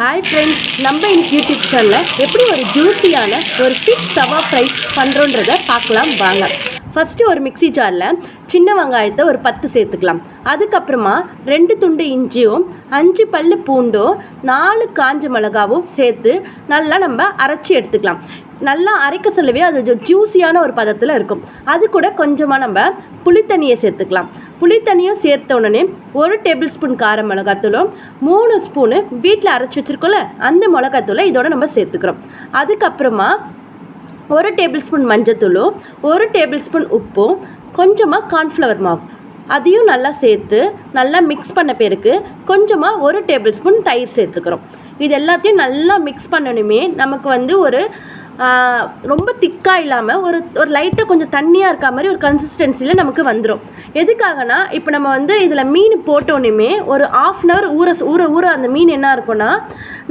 Hi friends, நம்ம இன்னைக்கு YouTube சேனலில் எப்படி ஒரு ஜூஸியான ஒரு ஃபிஷ் தவா ஃப்ரை பண்ணுறோன்றதை பார்க்கலாம் வாங்க. ஃபஸ்ட்டு ஒரு மிக்ஸி ஜாரில் சின்ன வெங்காயத்தை ஒரு 10 சேர்த்துக்கலாம். அதுக்கப்புறமா 2 துண்டு இஞ்சியும் 5 பல்லு பூண்டும் 4 காஞ்ச மிளகாவும் சேர்த்து நல்லா நம்ம அரைச்சி எடுத்துக்கலாம். நல்லா அரைக்க சொல்லவே அது ஜூஸியான ஒரு பதத்தில் இருக்கும். அது கூட கொஞ்சமாக நம்ம புளித்தண்ணியை சேர்த்துக்கலாம். புளித்தண்ணியும் சேர்த்த உடனே 1 டேபிள் ஸ்பூன் கார மிளகாத்தூளும் 3 ஸ்பூனு வீட்டில் அரைச்சி வச்சுருக்கோம்ல அந்த மிளகாத்தூளை இதோட நம்ம சேர்த்துக்கிறோம். அதுக்கப்புறமா 1 டேபிள் ஸ்பூன் மஞ்சத்தூளும் 1 டேபிள் ஸ்பூன் உப்பும் கொஞ்சமாக கார்ன்ஃப்ளவர் மாவு அதையும் நல்லா சேர்த்து நல்லா மிக்ஸ் பண்ண பிறகு கொஞ்சமாக 1 டேபிள் ஸ்பூன் தயிர் சேர்த்துக்கிறோம். இது எல்லாத்தையும் நல்லா மிக்ஸ் பண்ணணுமே நமக்கு ஒரு ரொம்ப திக்காக இல்லாமல் ஒரு லைட்டாக கொஞ்சம் தண்ணியாக இருக்க மாதிரி ஒரு கன்சிஸ்டன்சியில் நமக்கு வந்துடும். எதுக்காகனா இப்போ நம்ம இதில் மீன் போட்டோன்னே ஒரு 1/2 hour ஊற அந்த மீன் என்ன இருக்கும்னா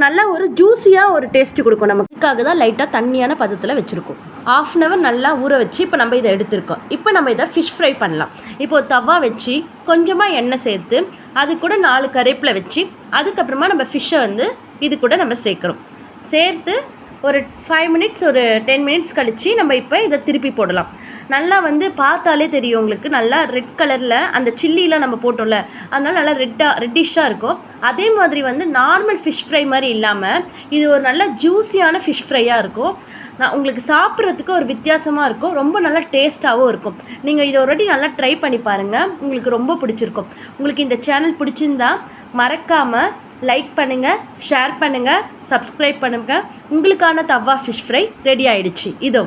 நல்லா ஒரு ஜூஸியாக ஒரு டேஸ்ட்டு கொடுக்கும். நமக்கு இதுக்காக தான் லைட்டாக தண்ணியான பதத்தில் வச்சுருக்கோம். 1/2 hour நல்லா ஊற வச்சு இப்போ நம்ம இதை எடுத்துருக்கோம். இப்போ நம்ம இதை ஃபிஷ் ஃப்ரை பண்ணலாம். இப்போது தவா வச்சு கொஞ்சமாக எண்ணெய் சேர்த்து அது கூட 4 கருவேப்பிலை வச்சு அதுக்கப்புறமா நம்ம ஃபிஷ்ஷை இது கூட நம்ம சேர்த்து ஒரு 5 minutes ஒரு 10 minutes கழித்து நம்ம இப்போ இதை திருப்பி போடலாம். நல்லா பார்த்தாலே தெரியும் உங்களுக்கு, நல்லா ரெட் கலரில் அந்த சில்லிலாம் நம்ம போட்டோம்ல அதனால் நல்லா ரெட்டிஷாக இருக்கும். அதே மாதிரி நார்மல் ஃபிஷ் ஃப்ரை மாதிரி இல்லாமல் இது ஒரு நல்ல ஜூஸியான ஃபிஷ் ஃப்ரையாக இருக்கும். உங்களுக்கு சாப்பிட்றதுக்கு ஒரு வித்தியாசமாக இருக்கும், ரொம்ப நல்லா டேஸ்ட்டாகவும் இருக்கும். நீங்கள் இதை ஒரு வாட்டி நல்லா ட்ரை பண்ணி பாருங்கள், உங்களுக்கு ரொம்ப பிடிச்சிருக்கும். உங்களுக்கு இந்த சேனல் பிடிச்சிருந்தா மறக்காமல் லைக் பண்ணுங்கள், ஷேர் பண்ணுங்கள், சப்ஸ்கிரைப் பண்ணுங்கள். உங்களுக்கான தவா ஃபிஷ் ஃப்ரை ரெடி ஆகிடுச்சு. இதோ